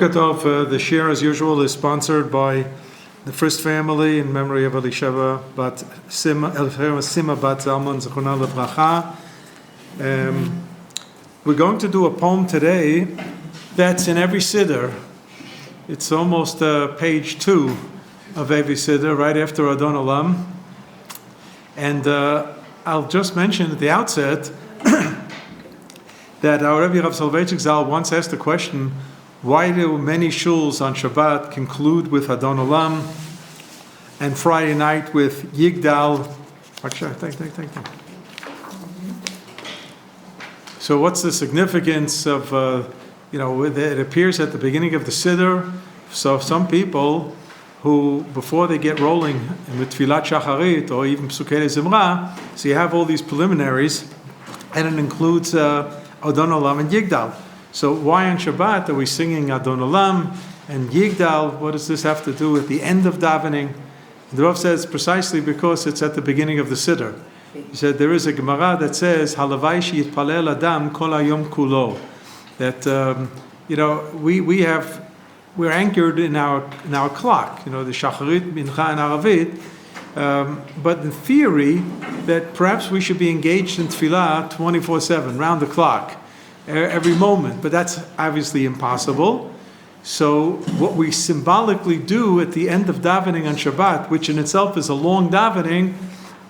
The share, as usual, is sponsored by the first family in memory of Elisheva bat Sima bat Zalman Zechuna Livracha. We're going to do a poem today that's in every siddur. It's almost page 2 of every siddur, right after Adon Olam. And I'll just mention at the outset that our Rabbi Rav Soloveitchik Zal once asked the question, why do many shuls on Shabbat conclude with Adon Olam and Friday night with Yigdal? So what's the significance of, it appears at the beginning of the Siddur. So some people who, before they get rolling with Tfilat Shacharit or even Psukei Zimra, so you have all these preliminaries, and it includes Adon Olam and Yigdal. So why on Shabbat are we singing Adon Olam and Yigdal? What does this have to do with the end of davening? The Rav says precisely because it's at the beginning of the Siddur. He said there is a Gemara that says Halavai she'yitpalel adam kol hayom kulo. That we're anchored in our clock. The Shacharit, Mincha, and Aravit. But in theory, that perhaps we should be engaged in Tefillah 24/7, round the clock, every moment. But that's obviously impossible. So what we symbolically do at the end of davening on Shabbat, which in itself is a long davening,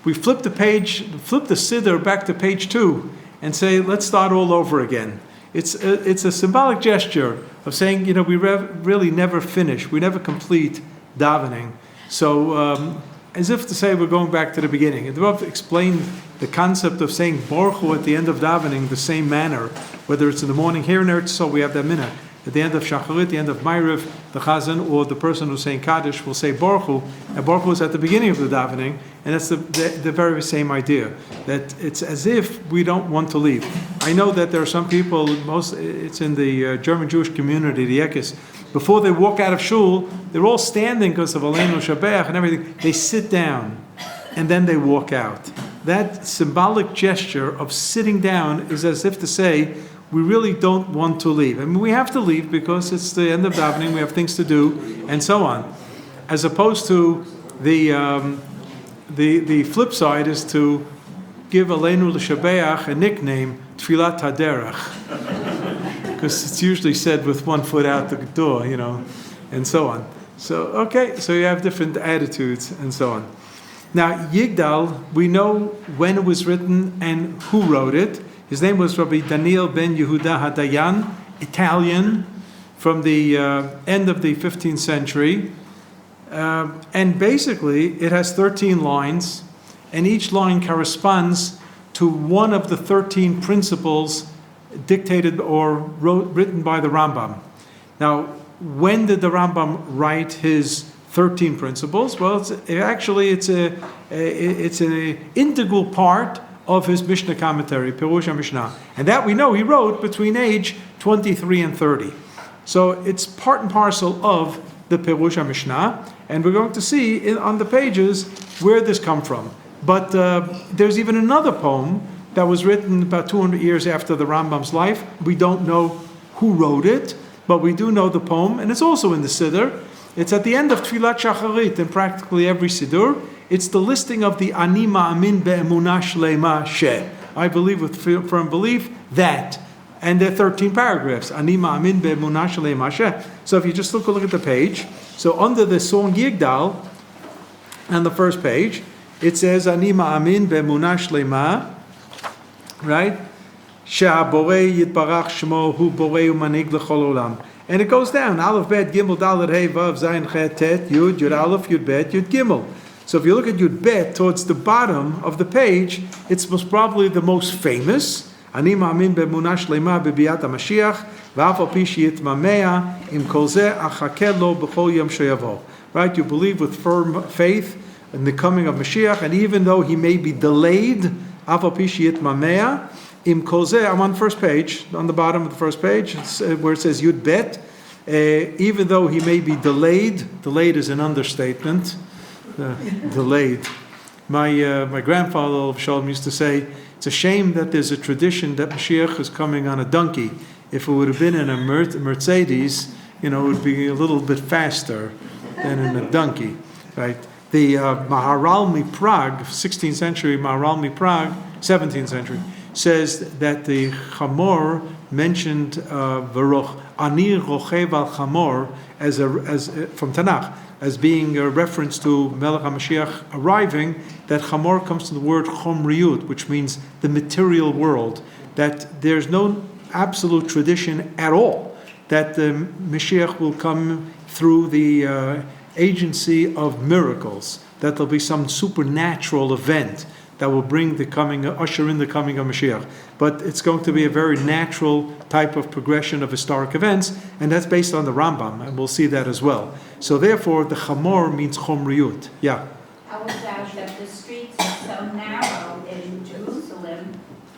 we flip the siddur back to page 2 and say, let's start all over again. It's a symbolic gesture of saying, we really never finish, we never complete davening. So as if to say we're going back to the beginning. And the Rav explained the concept of saying Baruch Hu at the end of davening the same manner, whether it's in the morning here in Eretz, so we have that minute. At the end of Shacharit, the end of Ma'ariv, the Chazan or the person who's saying Kaddish will say Baruch Hu, and Baruch Hu is at the beginning of the davening, and that's the very same idea, that it's as if we don't want to leave. I know that there are some people, it's in the German Jewish community, the Ekes, before they walk out of shul, they're all standing because of Aleinu Shabbat and everything. They sit down, and then they walk out. That symbolic gesture of sitting down is as if to say, we really don't want to leave. I mean, we have to leave because it's the end of davening, we have things to do, and so on. As opposed to the flip side is to give Aleinu L'Shabeach a nickname, Tfilat HaDerech. Because it's usually said with one foot out the door, and so on. So you have different attitudes and so on. Now, Yigdal, we know when it was written and who wrote it. His name was Rabbi Daniel ben Yehuda Hadayan, Italian, from the end of the 15th century. And basically, it has 13 lines, and each line corresponds to one of the 13 principles dictated or written by the Rambam. Now, when did the Rambam write his 13 principles? Well, it's an integral part of his Mishnah commentary, Perush HaMishnah. And that we know he wrote between age 23 and 30. So it's part and parcel of the Perush HaMishnah, and we're going to see on the pages where this come from. But there's even another poem that was written about 200 years after the Rambam's life. We don't know who wrote it, but we do know the poem, and it's also in the Siddur. It's at the end of Tfilat Shacharit in practically every Siddur. It's the listing of the Ani Ma'amin Be'emunah Shleima She. I believe with firm belief that. And there are 13 paragraphs. Ani Ma'amin Be'emunah Shleima She. So if you just look at the page, so under the song Yigdal, on the first page, it says Ani Ma'amin Be'emunah Shleima, right? She'aborei Yitbarach Shmo Hu Borei U'manig L'chol Olam. And it goes down. Aleph Bet Gimel Dalet Hey Vav Zayin Chet Tet Yud Yud Aleph Yud Bet Yud Gimel. So if you look at Yud Bet towards the bottom of the page, it's most probably the most famous. Ani ma'amin be'emunah shleima be'biat HaMashiach v'af al pi she'yitmamea im kol zeh achakeh lo b'chol yom sheyavo. Right? You believe with firm faith in the coming of Mashiach, and even though he may be delayed, af al pi she'yitmamea im kol zeh. I'm on the first page, on the bottom of the first page, where it says Yud Bet. Even though he may be delayed is an understatement. Delayed. My grandfather Shalom used to say, it's a shame that there's a tradition that Mashiach is coming on a donkey. If it would have been in a Mercedes, it would be a little bit faster than in a donkey, right? The Maharalmi Prague, 16th century Maharalmi Prague, 17th century, says that the Chamor mentioned Veroch Ani Rochev al Chamor as from Tanakh, as being a reference to Melech HaMashiach arriving, that Chamor comes from the word Chomriut, which means the material world, that there's no absolute tradition at all that the Mashiach will come through the agency of miracles, that there'll be some supernatural event that will usher in the coming of Mashiach. But it's going to be a very natural type of progression of historic events, and that's based on the Rambam, and we'll see that as well. So therefore, the Chamor means Chomriut. Yeah? I was out that the streets are so narrow in Jerusalem,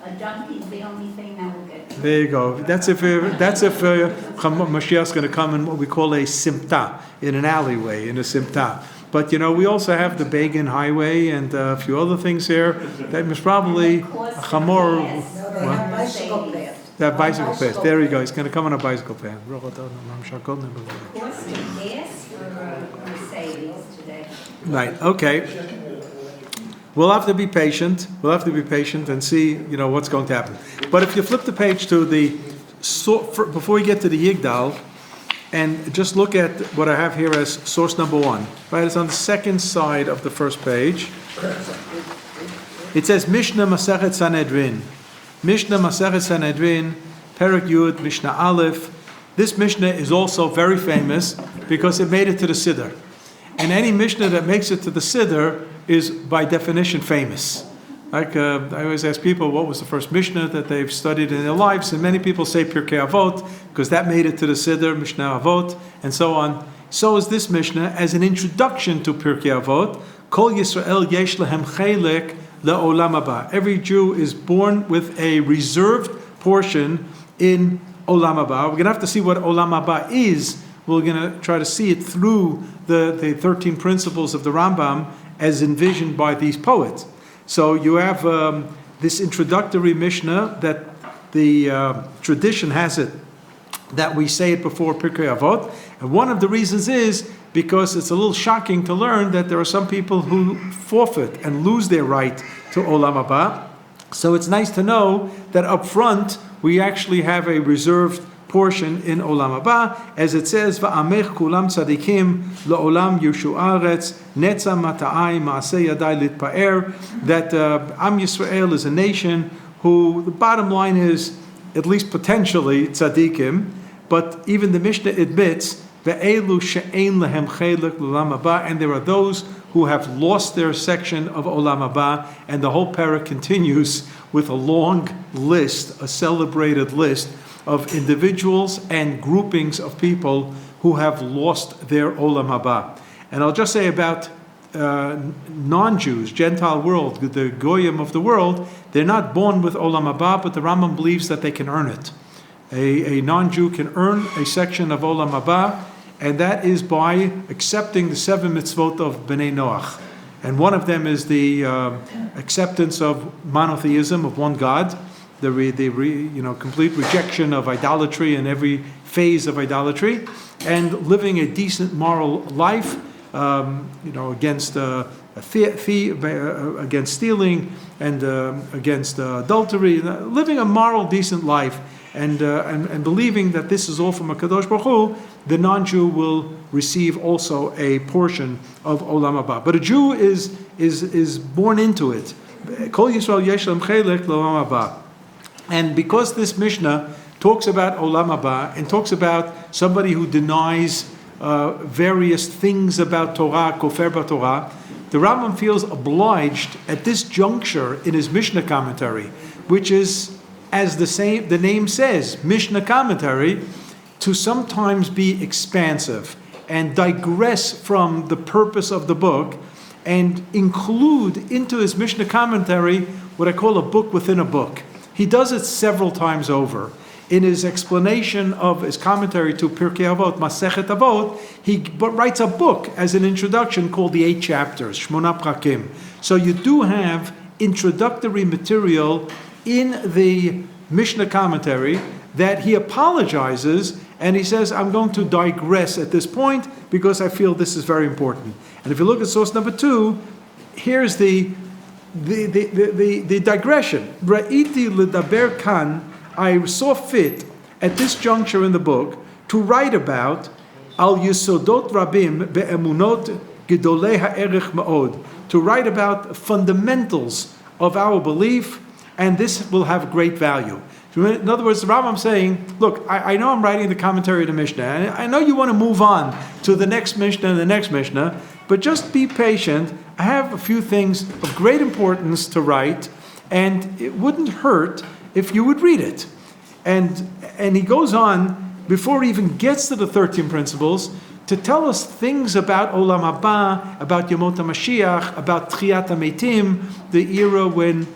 a donkey's the only thing that will get through. There you go. That's if Mashiach's going to come in what we call a simta, in an alleyway, in a simta. But we also have the Begin Highway and a few other things here. That was probably a Chamor. Bicycle path. That bicycle path. There you go. He's going to come on a bicycle path. Cost of gas for a Mercedes today. Right. Okay. We'll have to be patient. We'll have to be patient and see, what's going to happen. But if you flip the page to before we get to the Yigdal, and just look at what I have here as source number 1. Right, it's on the second side of the first page. It says Mishnah Masechet Sanhedrin. Mishnah Masechet Sanhedrin, Perek Yud, Mishnah Aleph. This Mishnah is also very famous because it made it to the Siddur. And any Mishnah that makes it to the Siddur is by definition famous. Like I always ask people, what was the first Mishnah that they've studied in their lives? And many people say Pirkei Avot, because that made it to the Siddur, Mishnah Avot, and so on. So is this Mishnah as an introduction to Pirkei Avot. Kol Yisrael yesh lehem chelek le'olam haba. Every Jew is born with a reserved portion in Olam Haba. We're going to have to see what Olam Haba is. We're going to try to see it through the 13 principles of the Rambam as envisioned by these poets. So you have this introductory Mishnah that the tradition has it that we say it before Pirkei Avot. And one of the reasons is because it's a little shocking to learn that there are some people who forfeit and lose their right to Olam Haba. So it's nice to know that up front we actually have a reserved portion in Olam Haba, as it says, "Va'amech kulam tzadikim la'olam yushu aretz netza mata'ai ma'aseh yadai litpa'er." That Am Yisrael is a nation who the bottom line is at least potentially tzadikim, but even the Mishnah admits ve'elu she'ein lehem chelek l'olam haba, and there are those who have lost their section of Olam Haba, and the whole parak continues with a long list, a celebrated list of individuals and groupings of people who have lost their Olam Haba. And I'll just say about non-Jews, Gentile world, the Goyim of the world, they're not born with Olam Haba, but the Rambam believes that they can earn it. A non-Jew can earn a section of Olam Haba, and that is by accepting the 7 mitzvot of Bnei Noach. And one of them is the acceptance of monotheism, of one God, the complete rejection of idolatry in every phase of idolatry, and living a decent moral life, against against stealing and against adultery, living a moral, decent life, and believing that this is all from HaKadosh Baruch Hu. The non-Jew will receive also a portion of Olam Haba. But a Jew is born into it. Kol Yisrael yesh lehem chelek l'olam haba. And because this Mishnah talks about Olam Haba and talks about somebody who denies various things about Torah, kofer b'Torah, the Rambam feels obliged at this juncture in his Mishnah commentary, which is, as the name says, Mishnah commentary, to sometimes be expansive and digress from the purpose of the book and include into his Mishnah commentary what I call a book within a book. He does it several times over. In his explanation of his commentary to Pirkei Avot, Masechet Avot, he writes a book as an introduction called the 8 chapters, Shmona Prakim. So you do have introductory material in the Mishnah commentary that he apologizes And he says, I'm going to digress at this point because I feel this is very important. And if you look at source number 2, here's the digression. Ra'iti ledaber kan, I saw fit at this juncture in the book to write about al yesodot rabim be'emunot gedolei ha'erech ma'od, to write about fundamentals of our belief, and this will have great value. In other words, the Rambam saying, look, I know I'm writing the commentary to Mishnah, and I know you want to move on to the next Mishnah and the next Mishnah, but just be patient. I have a few things of great importance to write, and it wouldn't hurt if you would read it. And he goes on, before he even gets to the 13 principles, to tell us things about Olam Haba, about Yemot HaMashiach, about Tchiyat HaMeitim, the era when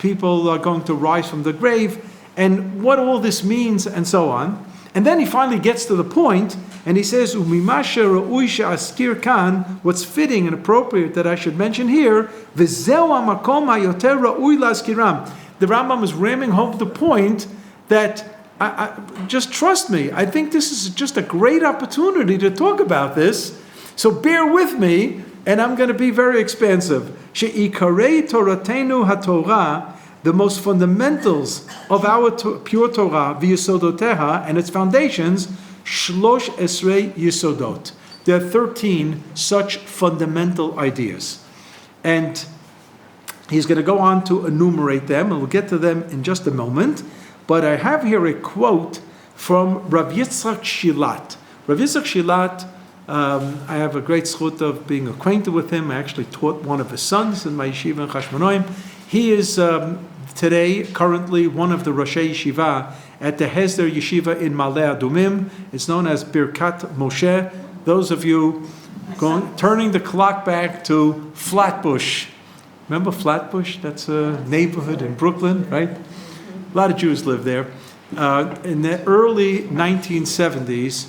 people are going to rise from the grave, and what all this means, and so on. And then he finally gets to the point, and he says, "Umimasha ra'ui she'askir kan," what's fitting and appropriate that I should mention here, "V'zeu hamakom hayoter ra'ui la'askiram." The Rambam is ramming home the point that, just trust me, I think this is just a great opportunity to talk about this, so bear with me, and I'm going to be very expansive. She'ikarei toratenu haTorah, the most fundamentals of our pure Torah, v'yisodoteha, and its foundations, shlosh esrei yisodot. There are 13 such fundamental ideas. And he's going to go on to enumerate them, and we'll get to them in just a moment. But I have here a quote from Rav Yitzchak Shilat. Rav Yitzchak Shilat, I have a great zchut of being acquainted with him. I actually taught one of his sons in my yeshiva in Chashmonaim. He is today, currently, one of the Roshei Yeshiva at the Hesder Yeshiva in Ma'ale Adumim. It's known as Birkat Moshe. Those of you turning the clock back to Flatbush. Remember Flatbush? That's a neighborhood in Brooklyn, right? A lot of Jews live there. In the early 1970s,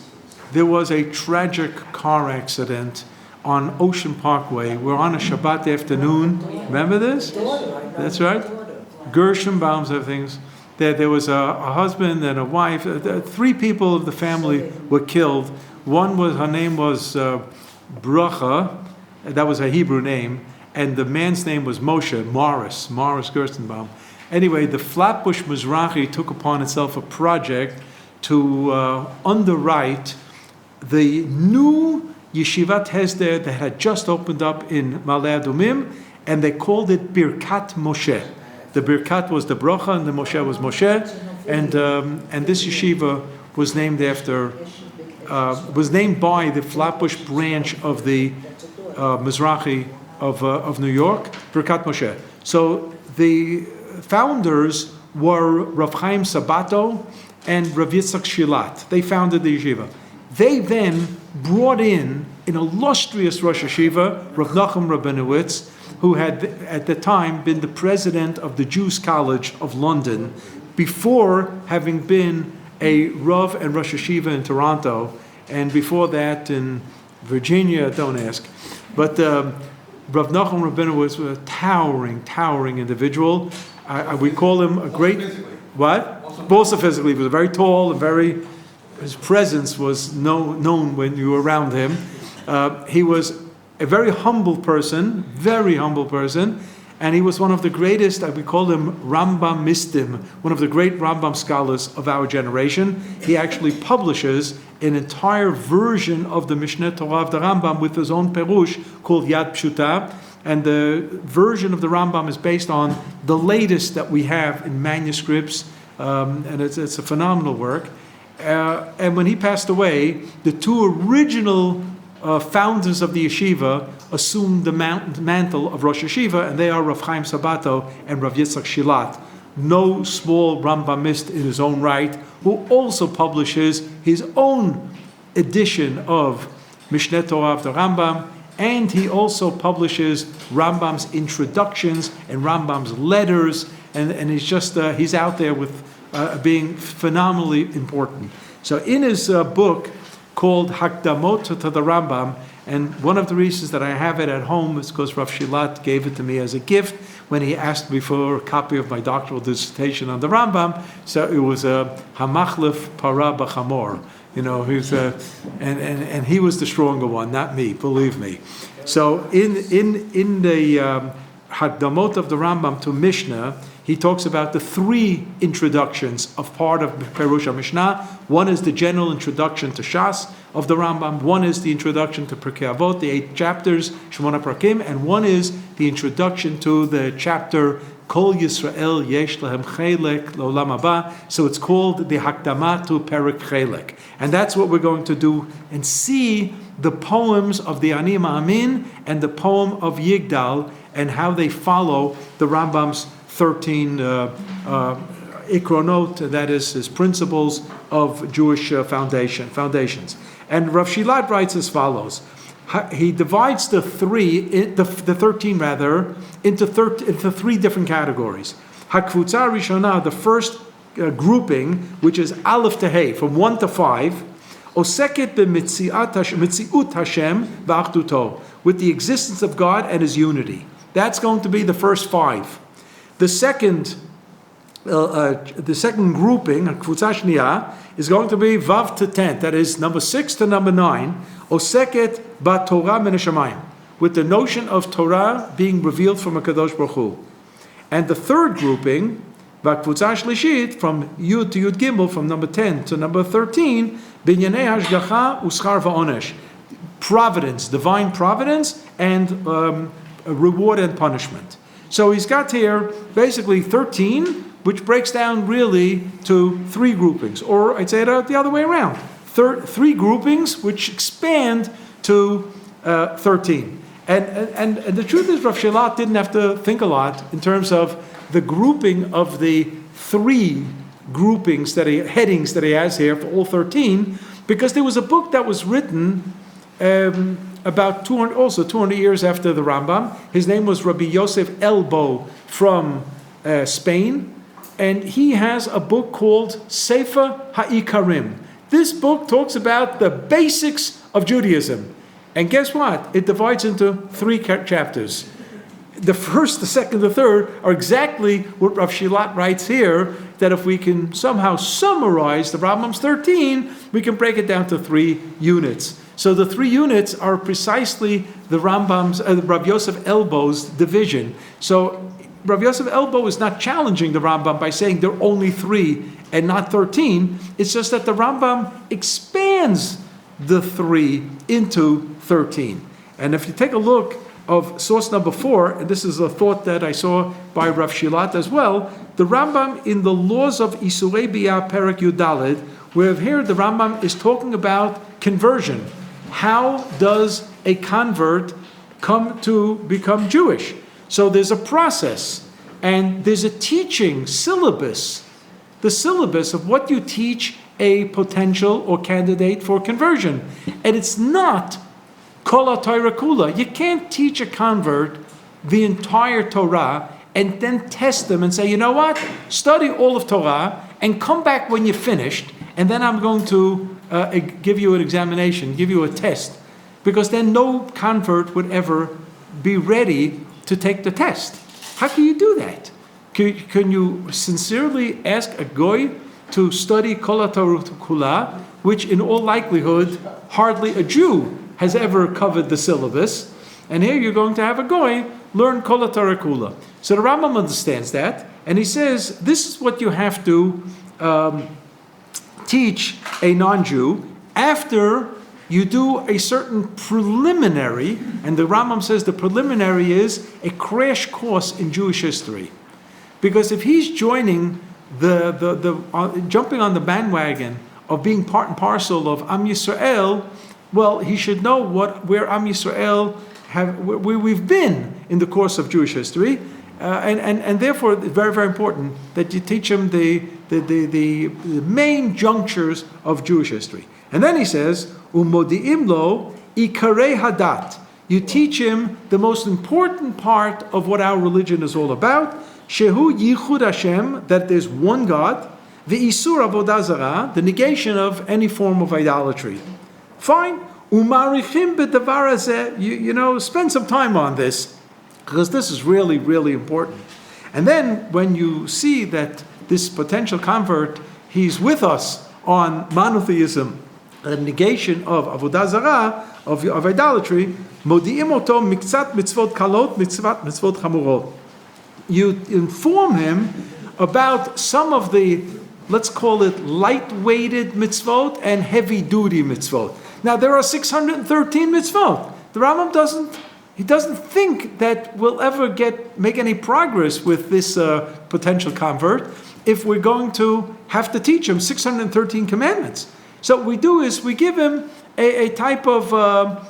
there was a tragic car accident on Ocean Parkway. We're on a Shabbat afternoon. Remember this? That's right. Gershombaums and things. There was a husband and a wife. 3 people of the family were killed. Her name was Bracha. That was a Hebrew name. And the man's name was Morris Gerstenbaum. Anyway, the Flatbush Mizrahi took upon itself a project to underwrite the new Yeshivat Hesder that had just opened up in Ma'ale Adumim, and they called it Birkat Moshe. The Birkat was the Bracha, and the Moshe was Moshe, and this yeshiva was named by the Flatbush branch of the Mizrahi of New York, Birkat Moshe. So the founders were Rav Chaim Sabato and Rav Yitzchak Shilat. They founded the yeshiva. They then brought in an illustrious Rosh Yeshiva, Rav Nachum Rabinowitz, who had at the time been the president of the Jews College of London, before having been a Rav and Rosh Yeshiva in Toronto, and before that in Virginia, don't ask. But Rav Nachum Rabinowitz was a towering individual. We call him a great... What? Also physically. He was very tall and his presence was known when you were around him. He was a very humble person, and he was one of the greatest, we call him Rambam Mistim, one of the great Rambam scholars of our generation. He actually publishes an entire version of the Mishneh Torah of the Rambam with his own perush called Yad Pshuta, and the version of the Rambam is based on the latest that we have in manuscripts, and it's a phenomenal work. And when he passed away, the 2 original founders of the yeshiva assumed the mantle of Rosh Yeshiva, and they are Rav Chaim Sabato and Rav Yitzchak Shilat. No small Rambamist in his own right, who also publishes his own edition of Mishneh Torah of the Rambam, and he also publishes Rambam's introductions and Rambam's letters, and he's out there with being phenomenally important. So in his book called Hakdamot to the Rambam, and one of the reasons that I have it at home is because Rav Shilat gave it to me as a gift when he asked me for a copy of my doctoral dissertation on the Rambam. So it was a Hamachlef Para B'Chamor. And he was the stronger one, not me, believe me. So in the Hakdamot of the Rambam to Mishnah, he talks about the three introductions of part of Perush Mishnah. One is the general introduction to Shas of the Rambam. One is the introduction to Pirkei Avot, the 8 chapters, Shemona Prakim, and one is the introduction to the chapter Kol Yisrael Yesh Lehem Chelek L'Olam Haba. So it's called the Hakdama to Perek Chelek, and that's what we're going to do and see the poems of the Ani Ma'amin and the poem of Yigdal and how they follow the Rambam's 13 ikronot, that is his principles of Jewish foundations. And Rav Shilad writes as follows. He divides the 13 into 3 different categories. Hakvutza Rishona, the first grouping, which is Aleph to Hey, from 1 to 5, Oseket b'mitziut Hashem v'achduto, with the existence of God and His unity. That's going to be the first 5. The second grouping, Kvutza Shniya, is going to be Vav to 10. That is number 6 to number 9. Oseket ba Torah min hashamayim, with the notion of Torah being revealed from a Kadosh Baruch Hu. And the third grouping, Vakvutza Shlishit, from Yud to Yud Gimel, from number 10 to number 13, Binyanei Hashgacha Uschar Va'onesh, providence, divine providence, and reward and punishment. So he's got here basically 13, which breaks down really to 3 groupings, or I'd say it the other way around. 3 groupings which expand to 13. And the truth is, Rav Shelat didn't have to think a lot in terms of the grouping of the 3 groupings headings that he has here for all 13, because there was a book that was written about 200 years after the Rambam. His name was Rabbi Yosef Elbo from Spain, and he has a book called Sefer HaIkarim. This book talks about the basics of Judaism, and guess what? It divides into 3 chapters. The first, the second, the third are exactly what Rav Shilat writes here, that if we can somehow summarize the Rambam's 13, we can break it down to 3 units. So the 3 units are precisely the Rambam's, Rav Yosef Elbo's division. So Rav Yosef Elbo is not challenging the Rambam by saying there are only 3 and not 13. It's just that the Rambam expands the 3 into 13. And if you take a look of source number 4, and this is a thought that I saw by Rav Shilat as well, the Rambam in the Laws of Isurei Biyah Perek Yudalid, where here the Rambam is talking about conversion. How does a convert come to become Jewish? So there's a process, and there's a teaching syllabus, the syllabus of what you teach a potential or candidate for conversion. And it's not Kol HaTorah Kula. You can't teach a convert the entire Torah and then test them and say, you know what? Study all of Torah and come back when you're finished, and then I'm going to give you an examination, give you a test. Because then no convert would ever be ready to take the test. How can you do that? Can you sincerely ask a goy to study Kol HaTorah Kula, which in all likelihood hardly a Jew has ever covered the syllabus, and here you're going to have a goy learn Kol HaTorah Kula. So the Rambam understands that, and he says this is what you have to teach a non-Jew after you do a certain preliminary, and the Rambam says the preliminary is a crash course in Jewish history. Because if he's joining jumping on the bandwagon of being part and parcel of Am Yisrael, well, he should know where Am Yisrael where we've been in the course of Jewish history, and therefore it's very, very important that you teach him the main junctures of Jewish history. And then he says, Umodi'im lo ikarei hadat. You teach him the most important part of what our religion is all about. Shehu yichud Hashem, that there's one God. The isur avodah zarah, the negation of any form of idolatry. Fine. Umarichim b'davar hazeh. You spend some time on this, because this is really, really important. And then when you see that this potential convert, he's with us on monotheism the negation of avodah zarah, of idolatry, modi'im oto mikzat mitzvot kalot, mitzvot chamurot. You inform him about some of the, let's call it light-weighted mitzvot and heavy-duty mitzvot. Now there are 613 mitzvot. The Rambam doesn't think that we'll ever make any progress with this potential convert if we're going to have to teach him 613 commandments. So what we do is we give him a type of, a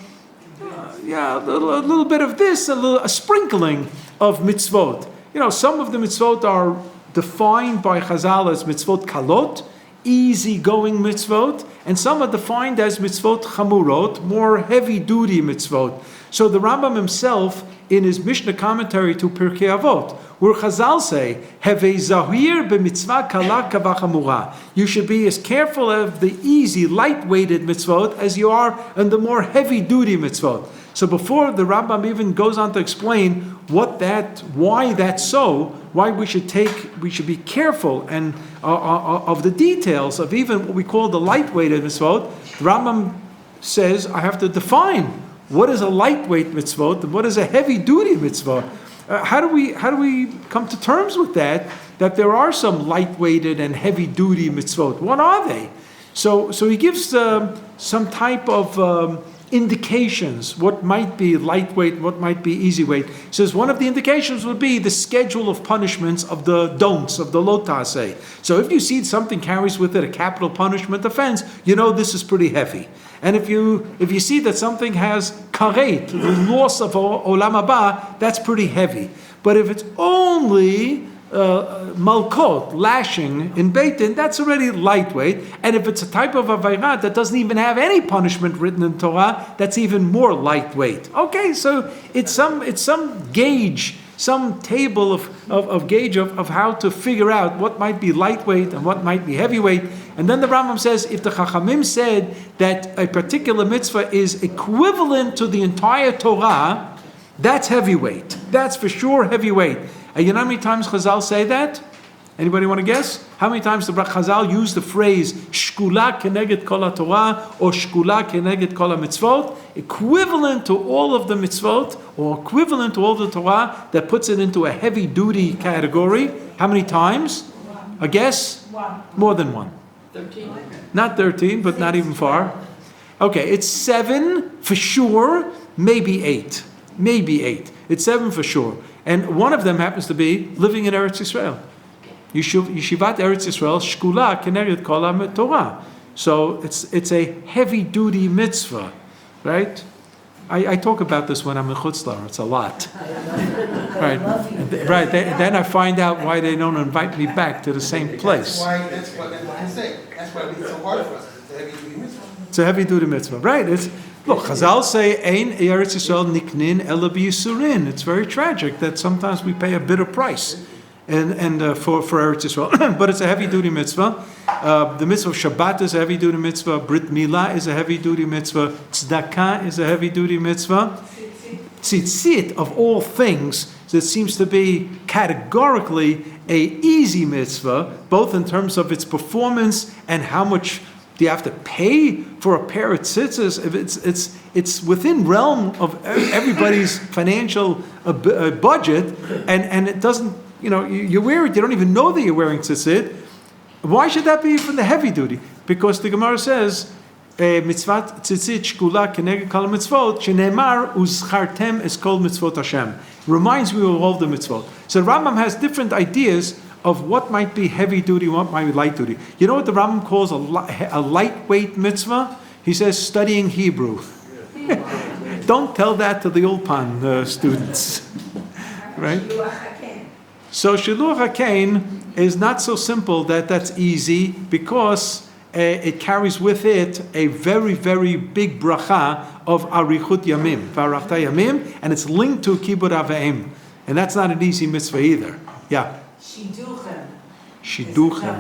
little bit of this, a sprinkling of mitzvot. Some of the mitzvot are defined by Chazal as mitzvot kalot, easy-going mitzvot, and some are defined as mitzvot chamurot, more heavy-duty mitzvot. So the Rambam himself, in his Mishnah commentary to Pirkei Avot, where Chazal say, "Hevei zahir b'mitzvah kala kavachamura." You should be as careful of the easy, light-weighted mitzvot as you are in the more heavy-duty mitzvot. So before the Rambam even goes on to explain why that's so, why we should be careful and of the details of even what we call the light-weighted mitzvot, the Rambam says, I have to define what is a lightweight mitzvot and what is a heavy-duty mitzvah. How do we come to terms with that there are some light-weighted and heavy-duty mitzvot? What are they? So he gives some type of indications, what might be lightweight, what might be easy weight. He says one of the indications would be the schedule of punishments of the don'ts, of the lo ta'aseh. So if you see something carries with it a capital punishment offense, this is pretty heavy. And if you see that something has karet, the loss of olam haba, that's pretty heavy. But if it's only malkot, lashing in Beit Din, that's already lightweight. And if it's a type of avayrat that doesn't even have any punishment written in Torah, that's even more lightweight. Okay, so it's some gauge, some table of gauge of how to figure out what might be lightweight and what might be heavyweight. And then the Rambam says, if the Chachamim said that a particular mitzvah is equivalent to the entire Torah, that's heavyweight. That's for sure heavyweight. And you know how many times Chazal say that? Anybody want to guess? How many times the Chazal use the phrase shkula keneged kol Torah or shkula keneged kol mitzvot, equivalent to all of the mitzvot or equivalent to all the Torah, that puts it into a heavy-duty category? How many times? A guess? More than one. 13. Not 13, but not even far. Okay, it's 7 for sure, maybe 8. Maybe 8. It's 7 for sure. And one of them happens to be living in Eretz Yisrael. Yeshivat Eretz Yisrael, shkula keneged kol Torah. So it's a heavy-duty mitzvah, right? I talk about this when I'm in Chutz La'aretz. It's a lot. Right. Right. Then I find out why they don't invite me back to the same place. That's what I say. That's why it's so hard for us. It's It's a a heavy-duty mitzvah. heavy-duty mitzvah, right? Look, Chazal say, "Ein Eretz Yisrael niknin ela b'yisurin." It's very tragic that sometimes we pay a bitter price, and for Eretz Yisrael. But it's a heavy-duty mitzvah. The mitzvah of Shabbat is a heavy-duty mitzvah. Brit Milah is a heavy-duty mitzvah. Tzedakah is a heavy-duty mitzvah. Tzitzit, of all things, that seems to be categorically a easy mitzvah, both in terms of its performance and how much do you have to pay for a pair of tzitzis. It's within realm of everybody's financial budget, and it doesn't. You wear it. You don't even know that you're wearing tzitzit. Why should that be from the heavy duty? Because the Gemara says, "Mitzvat tzitzit shkula keneged kol mitzvot sheneemar uzchartem es kol mitzvot Hashem." Reminds me of all the mitzvot. So Rambam has different ideas of what might be heavy duty, what might be light duty. You know what the Rambam calls a lightweight mitzvah? He says studying Hebrew. Don't tell that to the Ulpan students, right? So Shiluach HaKein is not so simple that's easy, because it carries with it a very, very big bracha of Arichut Yamim, V'arachta Yamim, and it's linked to Kibud Avim. And that's not an easy mitzvah either. Yeah. Shiduchem.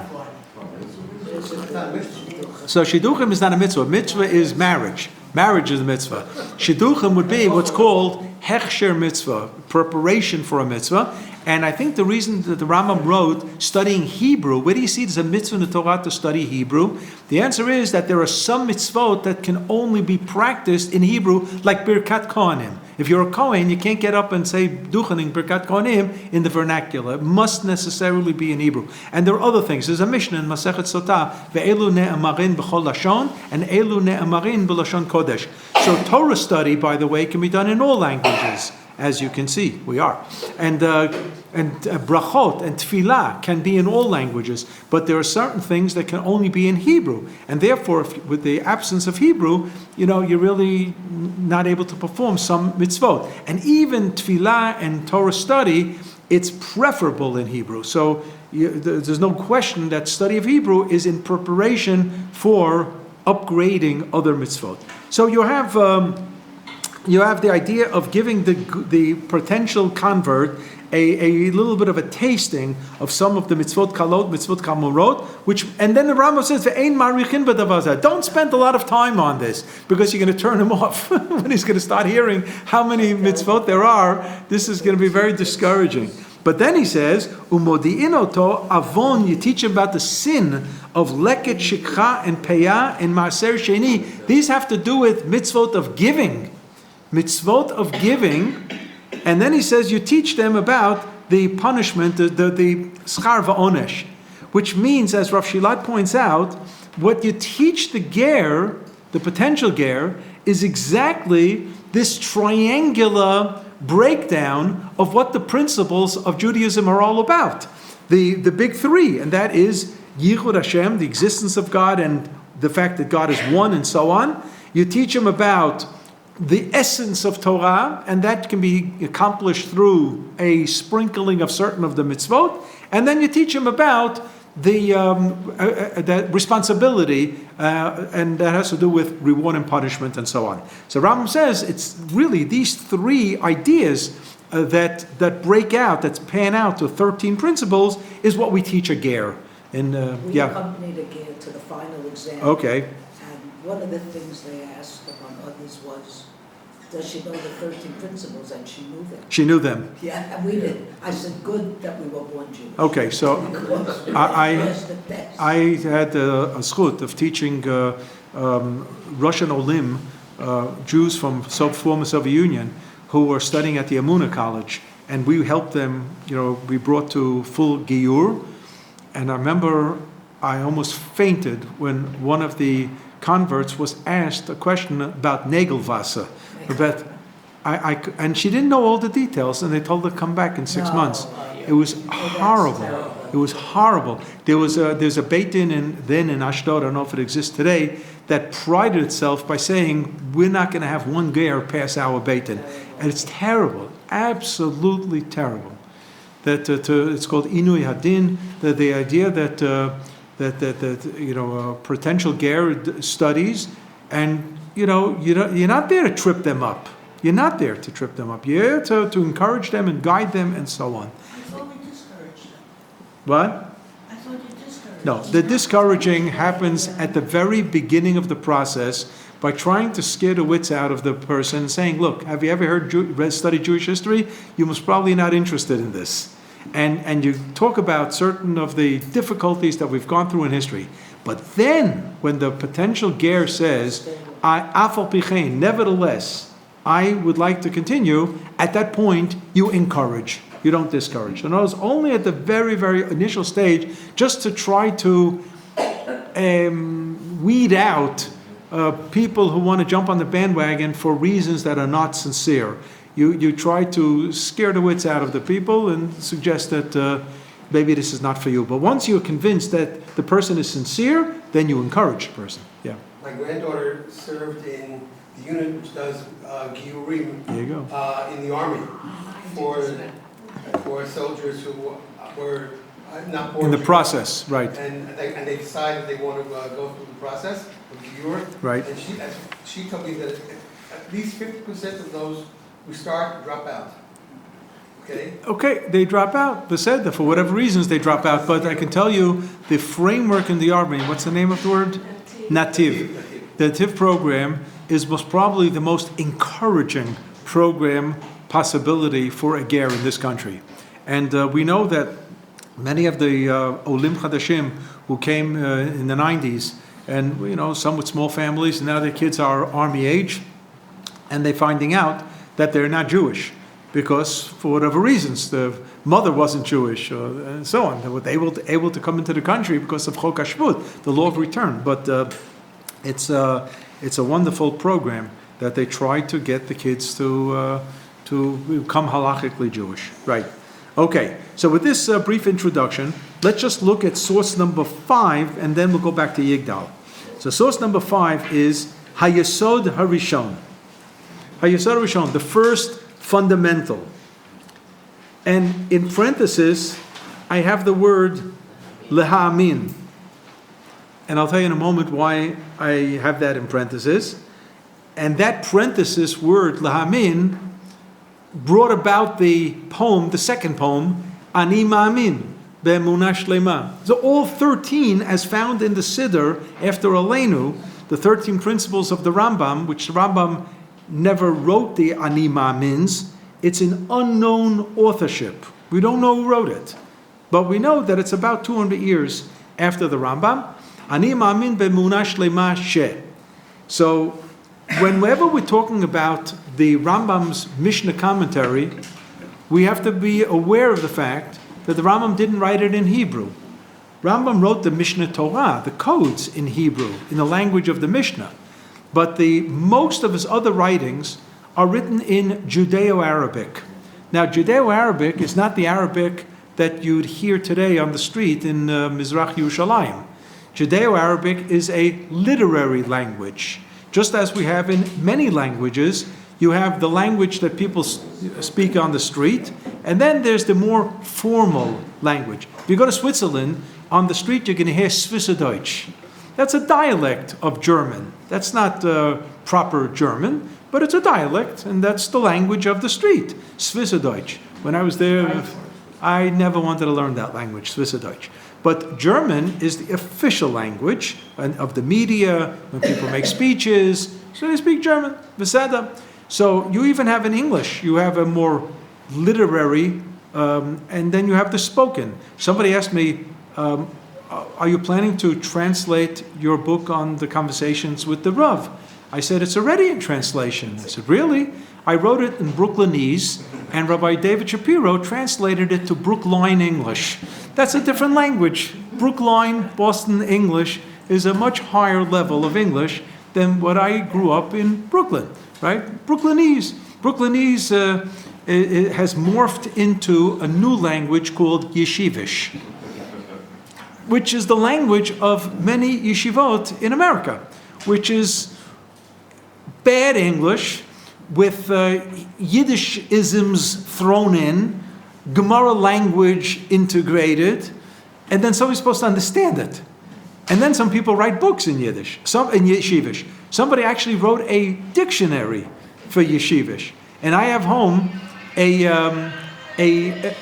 So Shiduchem is not a mitzvah. Mitzvah is marriage. Marriage is a mitzvah. Shiduchem would be what's called Hechsher mitzvah, preparation for a mitzvah. And I think the reason that the Rambam wrote studying Hebrew, where do you see there's a mitzvah in the Torah to study Hebrew? The answer is that there are some mitzvot that can only be practiced in Hebrew, like Birkat Kohanim. If you're a Kohen, you can't get up and say Duchening Birkat Kohanim in the vernacular. It must necessarily be in Hebrew. And there are other things. There's a Mishnah in Masechet Sotah, Ve'elu ne'amarin b'chol lashon, and Elu ne'amarin b'lashon kodesh. So Torah study, by the way, can be done in all languages. As you can see, we are. And brachot and tefillah can be in all languages, but there are certain things that can only be in Hebrew. And therefore, with the absence of Hebrew, you're really not able to perform some mitzvot. And even tefillah and Torah study, it's preferable in Hebrew. So there's no question that study of Hebrew is in preparation for upgrading other mitzvot. So you have the idea of giving the potential convert a little bit of a tasting of some of the mitzvot kalot, mitzvot kamorot, and then the Rambam says, "Ve'ein marichin b'davazah." Don't spend a lot of time on this, because you're going to turn him off when he's going to start hearing how many mitzvot there are. This is going to be very discouraging. But then he says, "Umodi'in oto avon." You teach him about the sin of leket, shikha, and peyah, and maaser sheni. These have to do with mitzvot of giving. Mitzvot of giving, and then he says you teach them about the punishment, the schar va'onesh, which means, as Rav Shilat points out, what you teach the ger, the potential ger, is exactly this triangular breakdown of what the principles of Judaism are all about. The big three, and that is Yichud Hashem, the existence of God, and the fact that God is one, and so on. You teach them about the essence of Torah, and that can be accomplished through a sprinkling of certain of the mitzvot, and then you teach them about the responsibility, and that has to do with reward and punishment and so on. So Rambam says it's really these three ideas that break out, that pan out to 13 principles, is what we teach a ger. We accompanied a ger to the final exam. Okay. And one of the things they asked, among others, was, does she know the 13 principles? And she knew them. She knew them. Yeah, and we did. I said, good that we were born Jewish. Okay, so I had a zchut of teaching Russian Olim, Jews from former Soviet Union, who were studying at the Emunah College, and we helped them. We brought to full giyur, and I remember I almost fainted when one of the converts was asked a question about Nagelwasser. And she didn't know all the details, and they told her to come back in 6 months. It was horrible. It was horrible. There's a Beit Din then in Ashdod, I don't know if it exists today, that prided itself by saying, we're not going to have one ger pass our Beit Din. And it's terrible, absolutely terrible. That it's called Inui Hadin, the idea that potential ger studies, and you're not there to trip them up. You're not there to trip them up. You're there to encourage them and guide them and so on. I thought we discouraged them. What? I thought you discouraged No, the discouraging happens at the very beginning of the process by trying to scare the wits out of the person, saying, look, have you ever studied Jewish history? You must probably not interested in this. And you talk about certain of the difficulties that we've gone through in history. But then, when the potential ger says, afal pichein, nevertheless, I would like to continue, at that point, you encourage. You don't discourage. And I was only at the very, very initial stage, just to try to weed out people who want to jump on the bandwagon for reasons that are not sincere. You try to scare the wits out of the people and suggest that maybe this is not for you. But once you're convinced that the person is sincere, then you encourage the person. Yeah. My granddaughter served in the unit which does giyurim There you go. in the army for soldiers who were not born In the Jewish. process, right. And they decided they want to go through the process of giyur. Right. And she told me that at least 50% of those who start drop out. Okay, they drop out. For whatever reasons, they drop out. But I can tell you, the framework in the army, what's the name of the word? Nativ. The Nativ program is most probably the most encouraging program possibility for a ger in this country. And we know that many of the Olim Chadashim who came in the 90s, and some with small families, and now their kids are army age, and they're finding out that they're not Jewish because, for whatever reasons, the mother wasn't Jewish, and so on. They were able to come into the country because of Chok HaShvut, the law of return. But it's a wonderful program that they try to get the kids to become halachically Jewish. Right. Okay, so with this brief introduction, let's just look at source number 5, and then we'll go back to Yigdal. So source number 5 is Hayesod Harishon. Hayesod Harishon, the first fundamental. And in parenthesis, I have the word leha'amin. And I'll tell you in a moment why I have that in parenthesis. And that parenthesis word, leha'amin, brought about the poem, the second poem, Ani Ma'amin, Be'emunah Shlema. So all 13, as found in the Siddur after Aleinu, the 13 principles of the Rambam, which the Rambam never wrote the Ani Ma'amins, it's an unknown authorship. We don't know who wrote it. But we know that it's about 200 years after the Rambam. Ani Ma'amin Be'emunah Shlema She. So whenever we're talking about the Rambam's Mishnah commentary, we have to be aware of the fact that the Rambam didn't write it in Hebrew. Rambam wrote the Mishnah Torah, the codes, in Hebrew, in the language of the Mishnah. But most of his other writings are written in Judeo-Arabic. Now, Judeo-Arabic is not the Arabic that you'd hear today on the street in Mizrach Yerushalayim. Judeo-Arabic is a literary language. Just as we have in many languages, you have the language that people speak on the street, and then there's the more formal language. If you go to Switzerland, on the street you're going to hear Schweizerdeutsch. That's a dialect of German. That's not proper German, but it's a dialect, and that's the language of the street, Schweizerdeutsch. When I was there, I never wanted to learn that language, Schweizerdeutsch. But German is the official language of the media, when people make speeches, so they speak German, Beseda. So you even have in English, you have a more literary, and then you have the spoken. Somebody asked me, are you planning to translate your book on the conversations with the Rav? I said, it's already in translation. I said, really? I wrote it in Brooklynese, and Rabbi David Shapiro translated it to Brookline English. That's a different language. Brookline, Boston English is a much higher level of English than what I grew up in Brooklyn, right? Brooklynese. Brooklynese it has morphed into a new language called Yeshivish, which is the language of many yeshivot in America, which is bad English with Yiddish-isms thrown in, Gemara language integrated, and then somebody's supposed to understand it. And then some people write books in Yiddish, in Yeshivish. Somebody actually wrote a dictionary for Yeshivish. And I have home a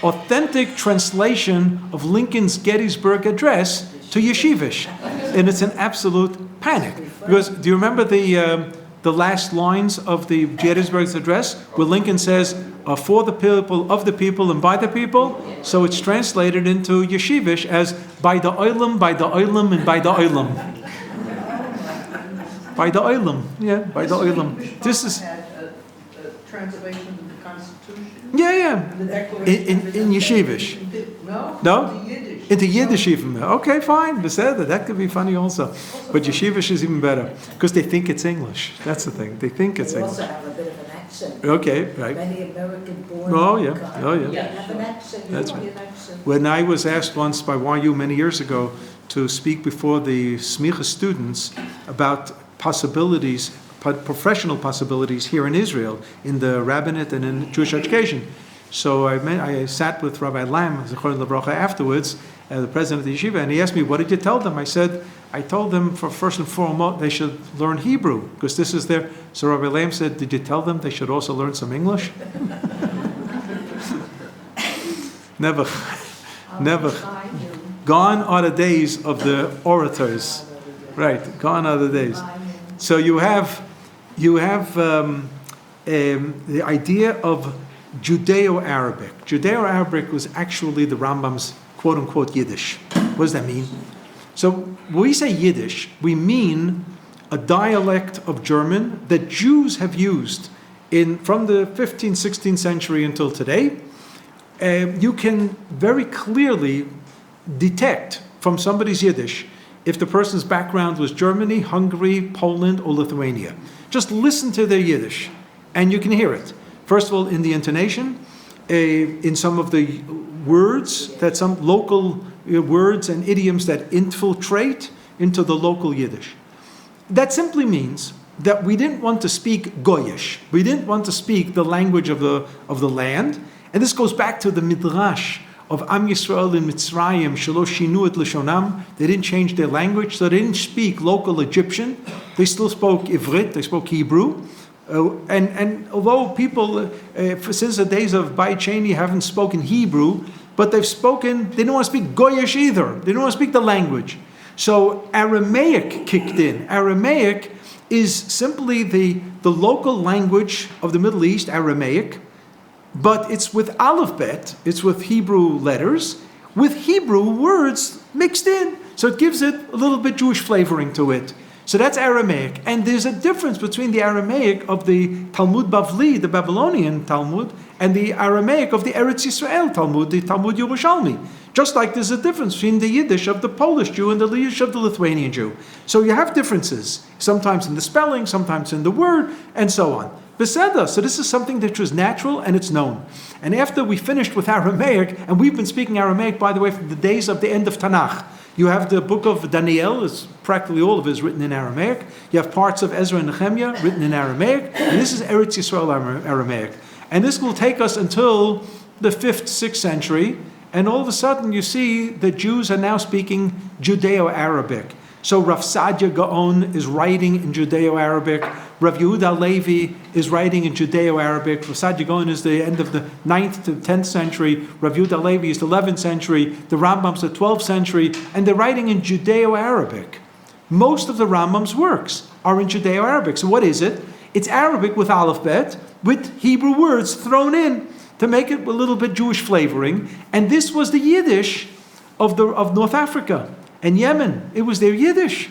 authentic translation of Lincoln's Gettysburg Address to Yeshivish. And it's an absolute panic. Because do you remember the last lines of the Gettysburg Address, where Lincoln says, for the people, of the people, and by the people? So it's translated into Yeshivish as, by the oilam, and by the oilam. By the oilam, yeah, by the oilam. This is... had a translation of the Constitution. Yeah. The Declaration. In Yeshivish. No? Into Yiddish. Into Yiddish even. Okay, fine. Beseda. That could be funny also. But Yeshivish is even better. Because they think it's English. That's the thing. They think it's They English. also have a bit of an accent. Okay, right. Many American-born. Oh, yeah. guys Oh, yeah. have an accent, That's European accent. When I was asked once by YU many years ago to speak before the Smicha students about possibilities, professional possibilities here in Israel, in the rabbinate and in Jewish education. So I sat with Rabbi Lam, Zechron Lebracha, afterwards, the president of the yeshiva, and he asked me, what did you tell them? I told them, for first and foremost, they should learn Hebrew, because this is their... So Rabbi Lam said, did you tell them they should also learn some English? Never. Gone are the days of the orators. Right, gone are the days. So you have the idea of Judeo-Arabic. Judeo-Arabic was actually the Rambam's quote-unquote Yiddish. What does that mean? So when we say Yiddish, we mean a dialect of German that Jews have used from the 15th, 16th century until today. You can very clearly detect from somebody's Yiddish if the person's background was Germany, Hungary, Poland, or Lithuania. Just listen to their Yiddish, and you can hear it. First of all, in the intonation, in some of the words, that some local words and idioms that infiltrate into the local Yiddish. That simply means that we didn't want to speak Goyish. We didn't want to speak the language of the land. And this goes back to the Midrash of Am Yisrael in Mitzrayim, Shelo Shinu et Lashonam. They didn't change their language, so they didn't speak local Egyptian. They still spoke Ivrit, they spoke Hebrew. And although people, since the days of Bai Cheney, haven't spoken Hebrew, but they didn't want to speak Goyish either. They didn't want to speak the language. So Aramaic kicked in. Aramaic is simply the local language of the Middle East, Aramaic, but it's with Aleph Bet, it's with Hebrew letters, with Hebrew words mixed in. So it gives it a little bit Jewish flavoring to it. So that's Aramaic. And there's a difference between the Aramaic of the Talmud Bavli, the Babylonian Talmud, and the Aramaic of the Eretz Yisrael Talmud, the Talmud Yerushalmi. Just like there's a difference between the Yiddish of the Polish Jew and the Yiddish of the Lithuanian Jew. So you have differences, sometimes in the spelling, sometimes in the word, and so on. Beseda, so this is something that was natural and it's known. And after we finished with Aramaic, and we've been speaking Aramaic, by the way, from the days of the end of Tanakh. You have the book of Daniel, it's practically all of it is written in Aramaic. You have parts of Ezra and Nehemiah written in Aramaic. And this is Eretz Yisrael Aramaic. And this will take us until the 5th, 6th century. And all of a sudden you see that Jews are now speaking Judeo-Arabic. So Rav Sadia Gaon is writing in Judeo-Arabic. Rav Yehuda Levi is writing in Judeo-Arabic. Rav Sadia Gaon is the end of the 9th to 10th century. Rav Yehuda Levi is the 11th century. The Rambam's the 12th century. And they're writing in Judeo-Arabic. Most of the Rambam's works are in Judeo-Arabic. So what is it? It's Arabic with Aleph Bet, with Hebrew words thrown in to make it a little bit Jewish flavoring. And this was the Yiddish of North Africa and Yemen. It was their Yiddish.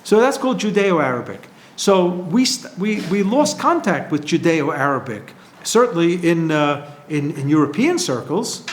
So that's called Judeo-Arabic. So we lost contact with Judeo-Arabic, certainly in European circles,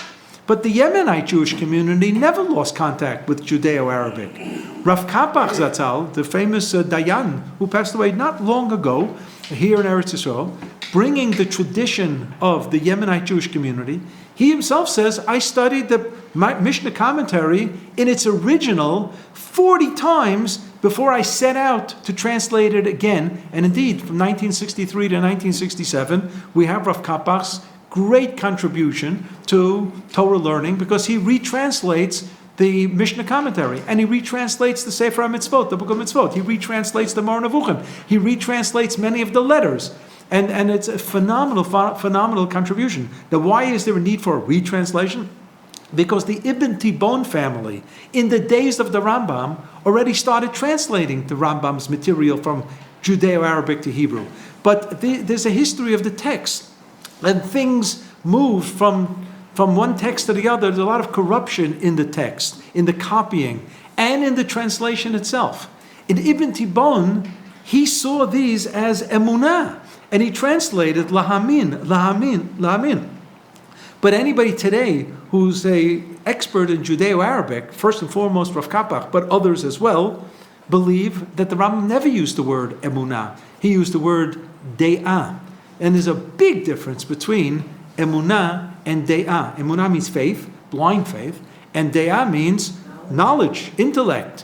but the Yemenite Jewish community never lost contact with Judeo-Arabic. Rav Kapach Zatzal, the famous Dayan, who passed away not long ago here in Eretz Yisrael, bringing the tradition of the Yemenite Jewish community, he himself says, I studied the Mishnah commentary in its original 40 times before I set out to translate it again. And indeed, from 1963 to 1967, we have Rav Kapach's great contribution to Torah learning because he retranslates the Mishnah commentary, and he retranslates the Sefer HaMitzvot, the Book of Mitzvot. He retranslates the Moreh Nevuchim. He retranslates many of the letters. And it's a phenomenal contribution. Now, why is there a need for a retranslation? Because the Ibn Tibon family, in the days of the Rambam, already started translating the Rambam's material from Judeo-Arabic to Hebrew. But there's a history of the text, and things move from one text to the other. There's a lot of corruption in the text, in the copying, and in the translation itself. In Ibn Tibon, he saw these as emunah. And he translated lahamin, lahamin, lahamin. But anybody today who's an expert in Judeo-Arabic, first and foremost Rav Kapach, but others as well, believe that the Rambam never used the word emunah. He used the word de'ah. And there's a big difference between emunah and de'ah. Emunah means faith, blind faith, and de'ah means knowledge, intellect.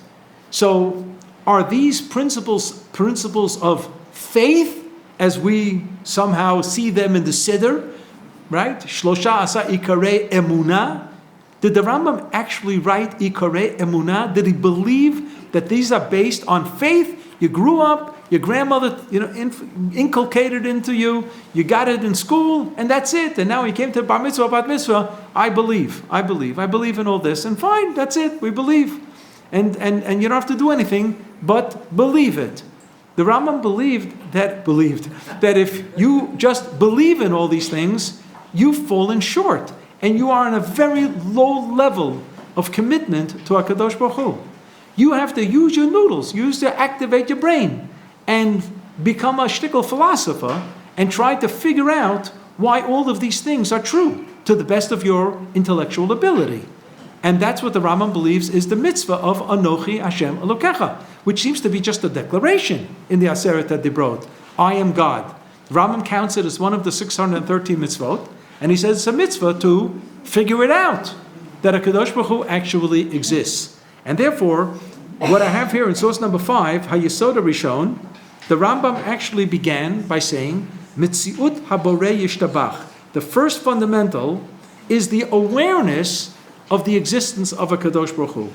So are these principles of faith, as we somehow see them in the Siddur, right? Shlosha asa ikarei emunah. Did the Rambam actually write ikarei emunah? Did he believe that these are based on faith? You grew up, your grandmother, inculcated into you, you got it in school, and that's it. And now he came to bar mitzvah, bat mitzvah. I believe in all this, and fine, that's it. We believe, and you don't have to do anything but believe it. The Rambam believed that if you just believe in all these things, you've fallen short, and you are on a very low level of commitment to HaKadosh Baruch Hu. You have to use your noodles, use to activate your brain, and become a shtickle philosopher, and try to figure out why all of these things are true, to the best of your intellectual ability. And that's what the Rambam believes is the mitzvah of Anochi Hashem Elokecha, which seems to be just a declaration in the Aseret HaDibrot. I am God. The Rambam counts it as one of the 613 mitzvot, and he says it's a mitzvah to figure it out, that a Kadosh Baruch Hu actually exists. And therefore, what I have here in source number 5, HaYesod HaRishon, the Rambam actually began by saying, Mitziut HaBorei Yishtabach. The first fundamental is the awareness of the existence of a Kadosh Baruch Hu,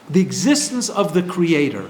the existence of the Creator.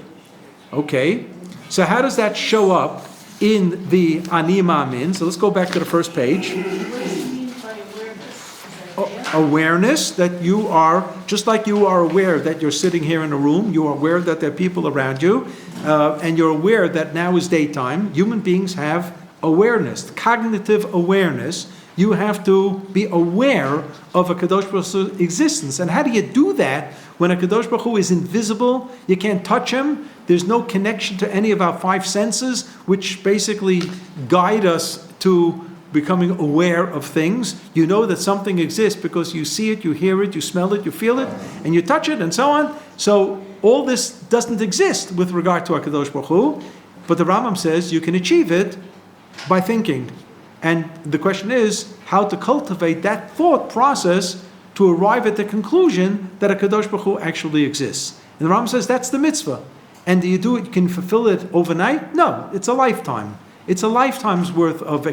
Okay, so how does that show up in the Ani Ma'amin? So let's go back to the first page. What do you mean by awareness? Is that Awareness that you are, just like you are aware that you're sitting here in a room, you are aware that there are people around you, and you're aware that now is daytime. Human beings have awareness, cognitive awareness. You have to be aware of a Kadosh Baruch Hu's existence. And how do you do that when a Kadosh Baruch Hu is invisible? You can't touch him. There's no connection to any of our 5 senses, which basically guide us to becoming aware of things. You know that something exists because you see it, you hear it, you smell it, you feel it, and you touch it, and so on. So all this doesn't exist with regard to a Kadosh Baruch Hu. But the Rambam says you can achieve it by thinking. And the question is how to cultivate that thought process to arrive at the conclusion that a Kadosh Baruch Hu actually exists. And the Rambam says that's the mitzvah. And do you do it, you can fulfill it overnight? No, it's a lifetime. It's a lifetime's worth of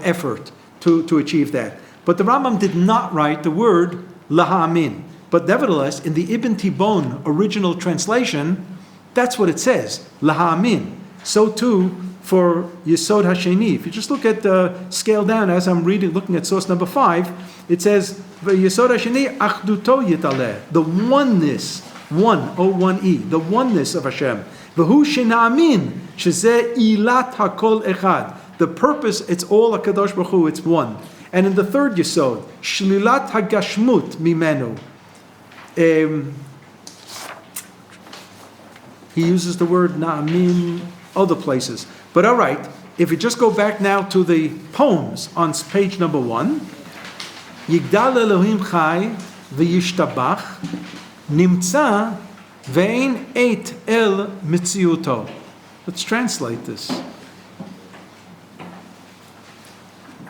effort to achieve that. But the Rambam did not write the word laha'amin. But nevertheless, in the Ibn Tibon original translation, that's what it says, laha'amin. So too, for Yesod Hasheni. If you just look at scale down as I'm looking at source number 5, it says Yesod Hasheni Achduto Yitaleh, the oneness, O-1-E, the oneness of Hashem. V'hu shena'amin shezeh ilat hakol echad. The purpose, it's all a Kadosh Baruch Hu, it's one. And in the third Yesod, shlilat hagashmut mimenu. He uses the word na'amin other places. But all right, if you just go back now to the poems on page number 1, Yigdal Elohim Chai v'yishtabach nimtza ve'ein eit el mitziuto. Let's translate this.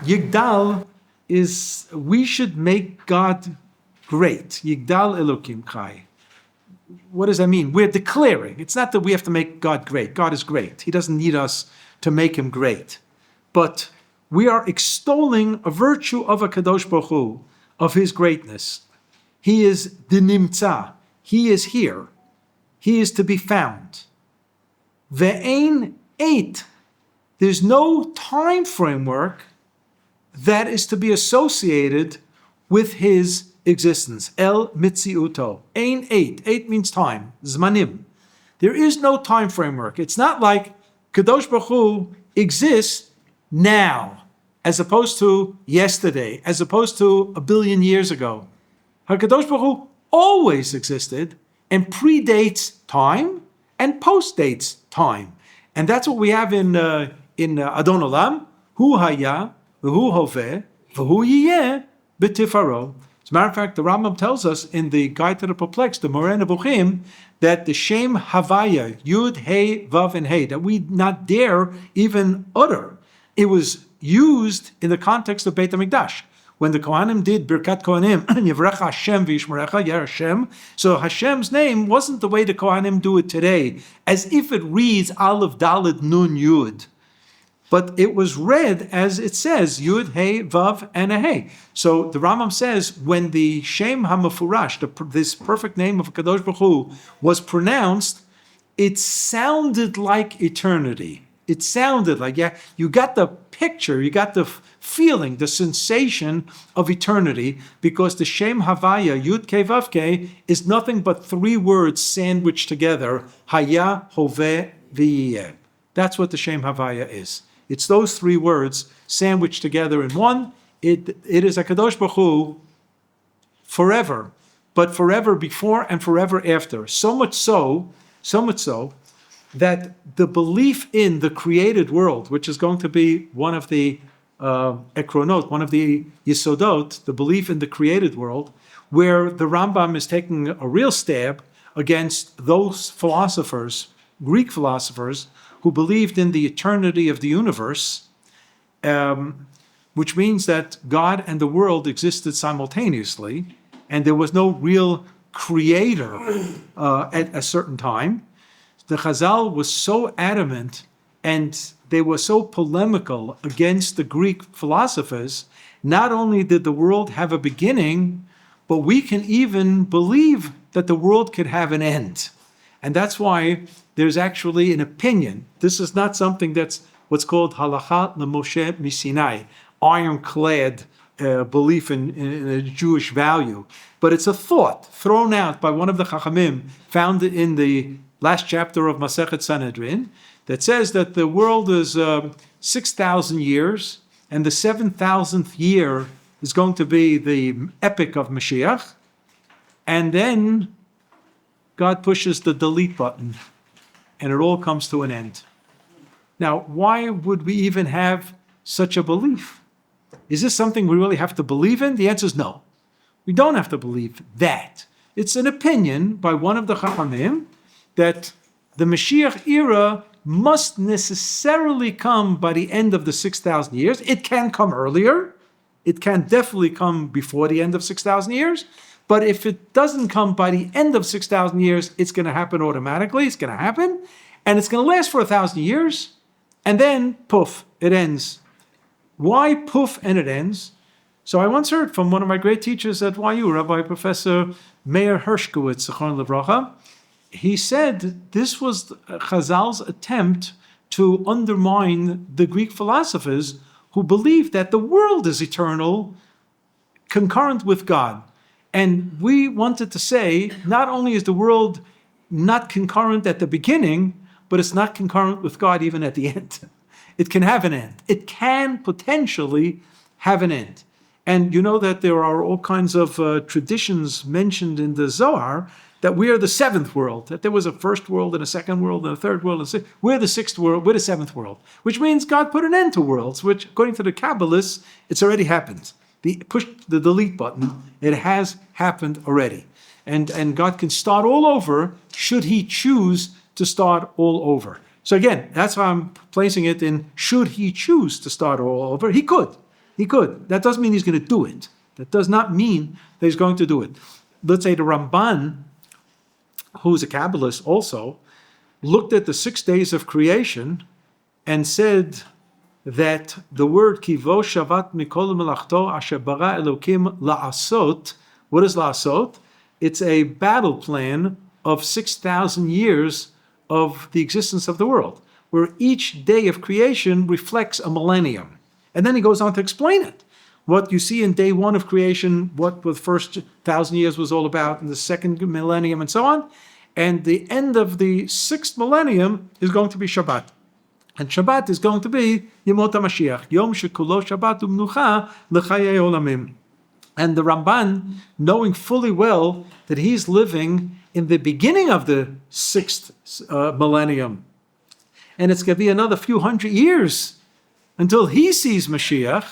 Yigdal is, we should make God great. Yigdal Elokim Chai. What does that mean? We're declaring. It's not that we have to make God great. God is great. He doesn't need us to make him great. But we are extolling a virtue of a Kadosh Baruch Hu, of his greatness. He is the Nimtza. He is here. He is to be found. Ve'ein eit. There's no time framework that is to be associated with his existence. El mitziuto. Ein eit. Eit means time. Zmanim. There is no time framework. It's not like Kadosh Baruch Hu exists now, as opposed to yesterday, as opposed to a billion years ago. HaKadosh Baruch Hu always existed and predates time and postdates time. And that's what we have in Adon Olam. Hu haya, v'hu hoveh, v'hu yiyeh, b'tifaro. As a matter of fact, the Rambam tells us in the Guide to the Perplexed, the Moreh Nevuchim, that the Shem Havaya, Yud, Hey, Vav, and Hey, that we not dare even utter. It was used in the context of Beit HaMikdash. When the Kohanim did Birkat Kohanim, Yivrecha Hashem v'Yishmerecha, Yer Hashem, so Hashem's name wasn't the way the Kohanim do it today, as if it reads Aleph, Dalet, Nun, Yud. But it was read as it says, Yud, Hey, Vav, and a Hey. So the Rambam says, when the Shem HaMefurash, this perfect name of Kadosh Baruch Hu, was pronounced, it sounded like eternity. It sounded like, yeah, you got the picture, you got the feeling, the sensation of eternity, because the Shem Havaya, Yud, Kei, Vav, Kei, is nothing but 3 words sandwiched together, Haya, Hoveh, V'yeh. That's what the Shem Havaya is. It's those 3 words sandwiched together in one, It is a Kadosh Baruch Hu forever, but forever before and forever after. So much so that the belief in the created world, which is going to be one of the ekronot, one of the yisodot, the belief in the created world, where the Rambam is taking a real stab against those philosophers, Greek philosophers, who believed in the eternity of the universe, which means that God and the world existed simultaneously, and there was no real creator at a certain time. The Chazal was so adamant and they were so polemical against the Greek philosophers. Not only did the world have a beginning, but we can even believe that the world could have an end. And that's why there's actually an opinion. This is not something that's what's called halacha l'Moshe miSinai, ironclad belief in a Jewish value. But it's a thought thrown out by one of the Chachamim, found in the last chapter of Masechet Sanhedrin, that says that the world is 6,000 years, and the 7,000th year is going to be the epic of Mashiach, and then God pushes the delete button, and it all comes to an end. Now, why would we even have such a belief? Is this something we really have to believe in? The answer is no. We don't have to believe that. It's an opinion by one of the Chachamim that the Mashiach era must necessarily come by the end of the 6,000 years. It can come earlier. It can definitely come before the end of 6,000 years. But if it doesn't come by the end of 6,000 years, it's going to happen automatically. It's going to happen. And it's going to last for 1,000 years. And then, poof, it ends. Why poof and it ends? So I once heard from one of my great teachers at YU, Rabbi Professor Meir Hershkowitz, Zechron Livracha. He said this was Chazal's attempt to undermine the Greek philosophers who believed that the world is eternal, concurrent with God. And we wanted to say, not only is the world not concurrent at the beginning, but it's not concurrent with God even at the end. It can have an end. It can potentially have an end. And you know that there are all kinds of traditions mentioned in the Zohar that we are the seventh world, that there was a first world and a second world and a third world. And we're the sixth world, we're the seventh world, which means God put an end to worlds, which according to the Kabbalists, it's already happened. Push the delete button, it has happened already. And God can start all over should he choose to start all over. So again, that's why I'm placing it in should he choose to start all over. He could. He could. That doesn't mean he's going to do it. That does not mean that he's going to do it. Let's say the Ramban, who's a Kabbalist also, looked at the 6 days of creation and said that the word kivo shavat mikol melachto asher bara Elokim la'asot. What is la'asot? It's a battle plan of 6,000 years of the existence of the world, where each day of creation reflects a millennium. And then he goes on to explain it. What you see in day one of creation, what the first 1,000 years was all about, and the second millennium, and so on. And the end of the sixth millennium is going to be Shabbat. And Shabbat is going to be Yemot HaMashiach, Yom Shekulo Shabbat U'Mnucha L'Chayei Olamim. And the Ramban, knowing fully well that he's living in the beginning of the sixth millennium, and it's going to be another few hundred years until he sees Mashiach,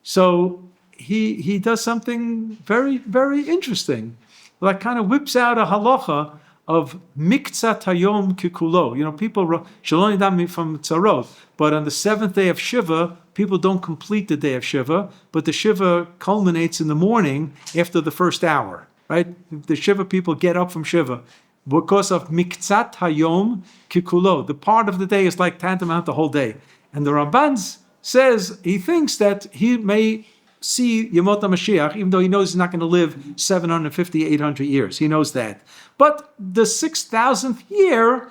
so he does something very, very interesting. Like kind of whips out a halacha of miktzat hayom kikulo. You know, people shalom nidam from tzarot, but on the seventh day of Shiva, people don't complete the day of Shiva, but the Shiva culminates in the morning after the first hour, right? The Shiva people get up from Shiva because of miktzat hayom kikulo. The part of the day is like tantamount the whole day. And the Ramban says he thinks that he may see Yemot HaMashiach, even though he knows he's not going to live 750, 800 years. He knows that. But the 6,000th year,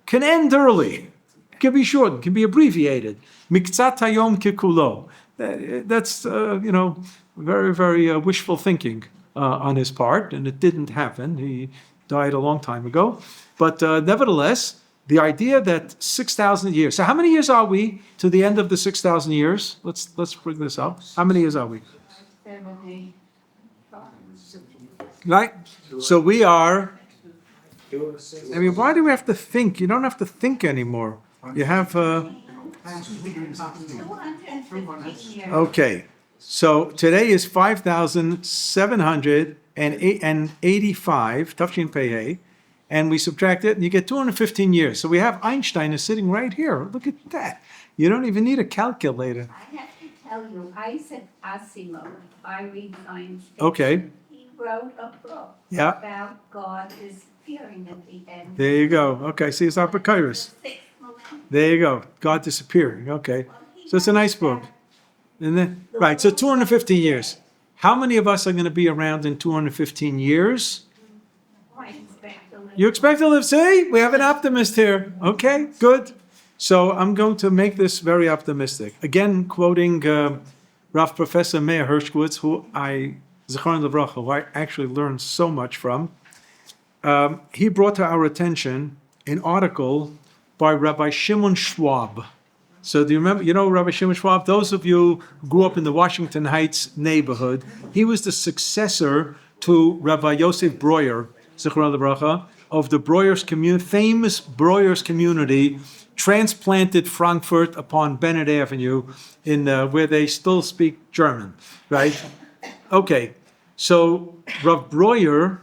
can end early. It can be shortened, can be abbreviated. Miktzat hayom kikulo. That's, very, very wishful thinking on his part, and it didn't happen. He died a long time ago. But nevertheless, the idea that 6,000 years. So how many years are we to the end of the 6,000 years? Let's bring this up. How many years are we? 70. Right? So we are, I mean, why do we have to think? You don't have to think anymore. You have, 215 years. okay. So today is 5,785, Tafshin Pei, and we subtract it and you get 215 years. So we have Einstein is sitting right here. Look at that. You don't even need a calculator. I have to tell you, Isaac Asimov, I read science fiction. Okay. He wrote a book Yeah. about God disappearing at the end. There you go. Okay, see, it's Apocryphus. The sixth millennium. There you go. God disappearing. Okay. So it's a nice book. Isn't it? Right. So 215 years. How many of us are going to be around in 215 years? I expect to live. You expect to live? See, we have an optimist here. Okay, good. So I'm going to make this very optimistic. Again, quoting Rav Professor Meir Hershkowitz, who Zichron Livracha, who I actually learned so much from. He brought to our attention an article by Rabbi Shimon Schwab. So do you remember, Rabbi Shimon Schwab? Those of you who grew up in the Washington Heights neighborhood, he was the successor to Rabbi Yosef Breuer, Zichron Livracha, of the Breuer's community, famous Breuer's community, transplanted Frankfurt upon Bennett Avenue, in where they still speak German, right? Okay, so Rav Breuer,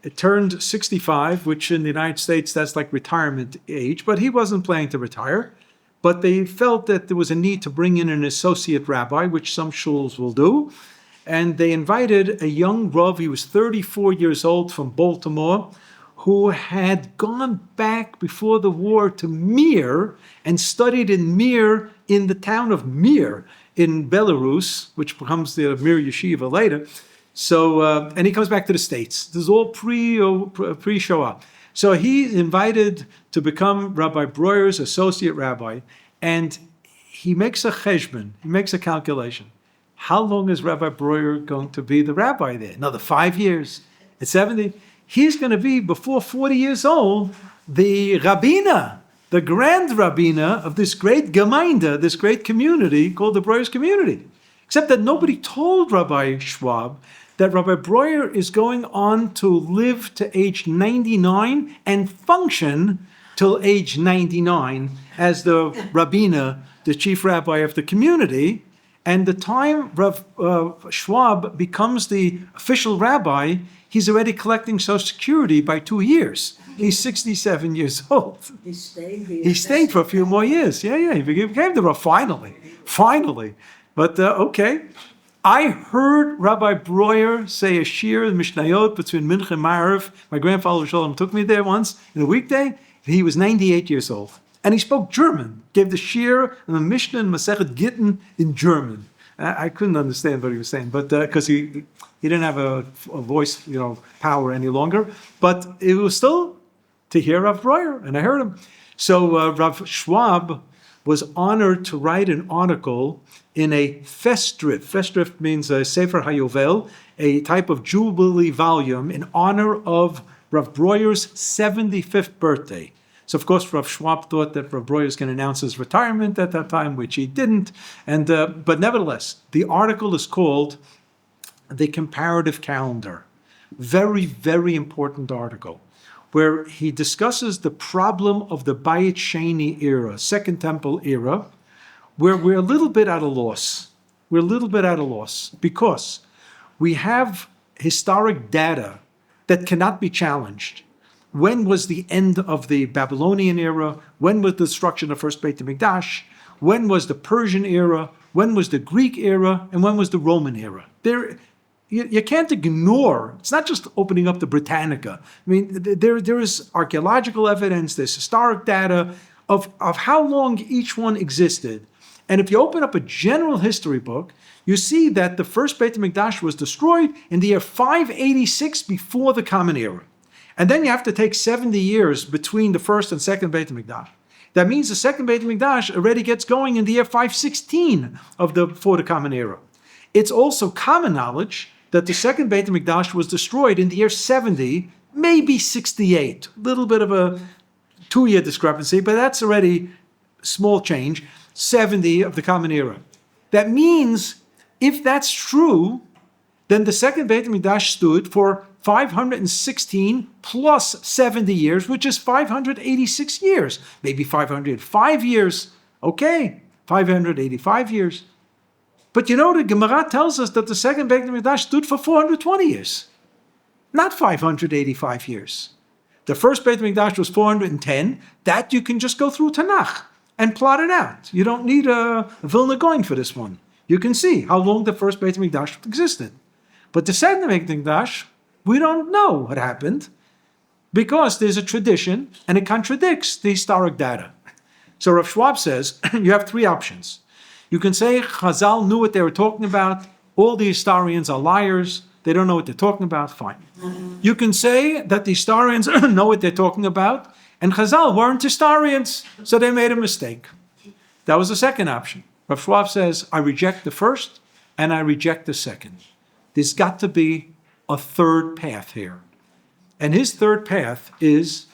it turned 65, which in the United States, that's like retirement age, but he wasn't planning to retire. But they felt that there was a need to bring in an associate rabbi, which some shuls will do. And they invited a young Rav, he was 34 years old, from Baltimore, who had gone back before the war to Mir and studied in Mir, in the town of Mir in Belarus, which becomes the Mir Yeshiva later. So, and he comes back to the States. This is all pre-Shoah. So he's invited to become Rabbi Breuer's associate rabbi, and he makes a cheshbon, he makes a calculation. How long is Rabbi Breuer going to be the rabbi there? Another 5 years. At 70, he's going to be, before 40 years old, the rabbiner, the grand rabbiner of this great gemeinde, this great community called the Breuer's community. Except that nobody told Rabbi Schwab that Rabbi Breuer is going on to live to age 99 and function till age 99 as the rabbiner, the chief rabbi of the community. And the time Rav Schwab becomes the official rabbi, he's already collecting Social Security by 2 years. He's 67 years old. He stayed. He stayed for a few more years. Yeah, he became the Rav finally. But okay. I heard Rabbi Breuer say a shir in Mishnayot between Mincha and Ma'ariv. My grandfather Shalom took me there once in a weekday. He was 98 years old. And he spoke German, gave the shir and the Mishnah and Masechet Gittin in German. I couldn't understand what he was saying, but because he didn't have a voice, power any longer. But it was still to hear Rav Breuer, and I heard him. So Rav Schwab was honored to write an article in a festschrift. Festschrift means a Sefer HaYovel, a type of Jubilee volume in honor of Rav Breuer's 75th birthday. So, of course, Rav Schwab thought that Rav Breuer was going to announce his retirement at that time, which he didn't. And but nevertheless, the article is called The Comparative Calendar. Very, very important article, where he discusses the problem of the Bayit Sheni era, Second Temple era, where we're a little bit at a loss. We're a little bit at a loss because we have historic data that cannot be challenged. When was the end of the Babylonian era? When was the destruction of first Beit HaMikdash? When was the Persian era? When was the Greek era? And when was the Roman era? You can't ignore, it's not just opening up the Britannica. I mean, there is archaeological evidence, there's historic data of how long each one existed. And if you open up a general history book, you see that the first Beit HaMikdash was destroyed in the year 586 before the Common Era. And then you have to take 70 years between the first and second Beit HaMikdash. That means the second Beit HaMikdash already gets going in the year 516 before the Common Era. It's also common knowledge that the second Beit HaMikdash was destroyed in the year 70, maybe 68. A little bit of a 2-year discrepancy, but that's already small change, 70 of the Common Era. That means, if that's true, then the second Beit HaMikdash stood for 516 plus 70 years, which is 586 years. Maybe 505 years. Okay, 585 years. But you know, the Gemara tells us that the second Beit HaMikdash stood for 420 years, not 585 years. The first Beit HaMikdash was 410. That you can just go through Tanakh and plot it out. You don't need a Vilna Gaon for this one. You can see how long the first Beit HaMikdash existed. But the second Beit HaMikdash, we don't know what happened because there's a tradition and it contradicts the historic data. So Rav Schwab says you have 3 options. You can say Chazal knew what they were talking about. All the historians are liars. They don't know what they're talking about. Fine. You can say that the historians know what they're talking about, and Chazal weren't historians, so they made a mistake. That was the second option. Rav Schwab says, I reject the first, and I reject the second. There's got to be a third path here. And his third path is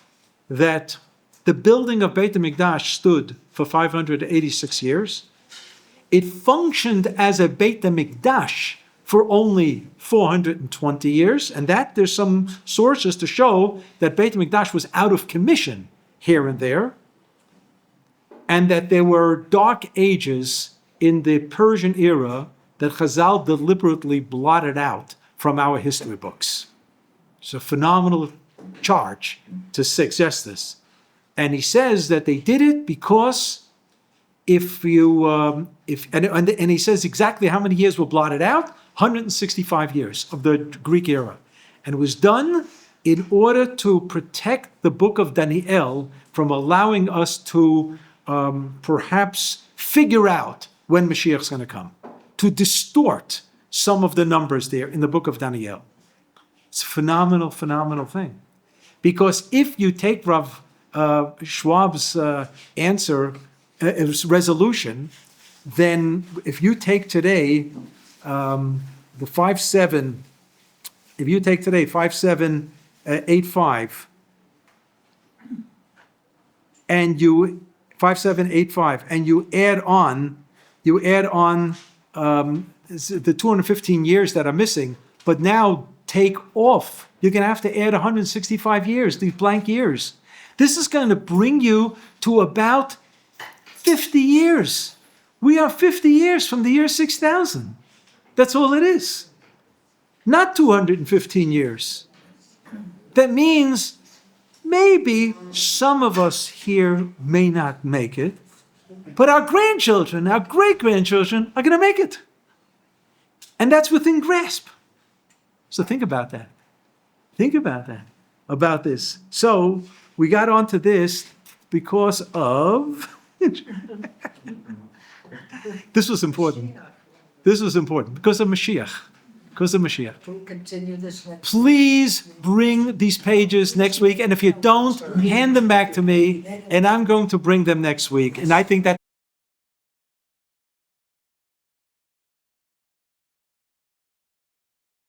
that the building of Beit HaMikdash stood for 586 years. It functioned as a Beit HaMikdash for only 420 years, and that there's some sources to show that Beit HaMikdash was out of commission here and there, and that there were dark ages in the Persian era that Chazal deliberately blotted out from our history books. It's a phenomenal charge to suggest this. And he says that they did it because and he says exactly how many years were blotted out, 165 years of the Greek era. And it was done in order to protect the book of Daniel from allowing us to perhaps figure out when Mashiach's going to come, to distort some of the numbers there in the book of Daniel. It's a phenomenal, phenomenal thing. Because if you take Rav Schwab's answer, resolution, then if you take today the 57, if you take today 5785, and you 5785, and you add on the 215 years that are missing, but now take off, you're going to have to add 165 years, these blank years. This is going to bring you to about 50 years. We are 50 years from the year 6000. That's all it is. Not 215 years. That means maybe some of us here may not make it, but our grandchildren, our great-grandchildren are going to make it. And that's within grasp. So think about that. Think about that, about this. So we got onto this because of... This was important. This was important because of Mashiach. Because of Mashiach. We'll continue this next. Please bring these pages next week. And if you don't, hand them back to me. And I'm going to bring them next week. And I think that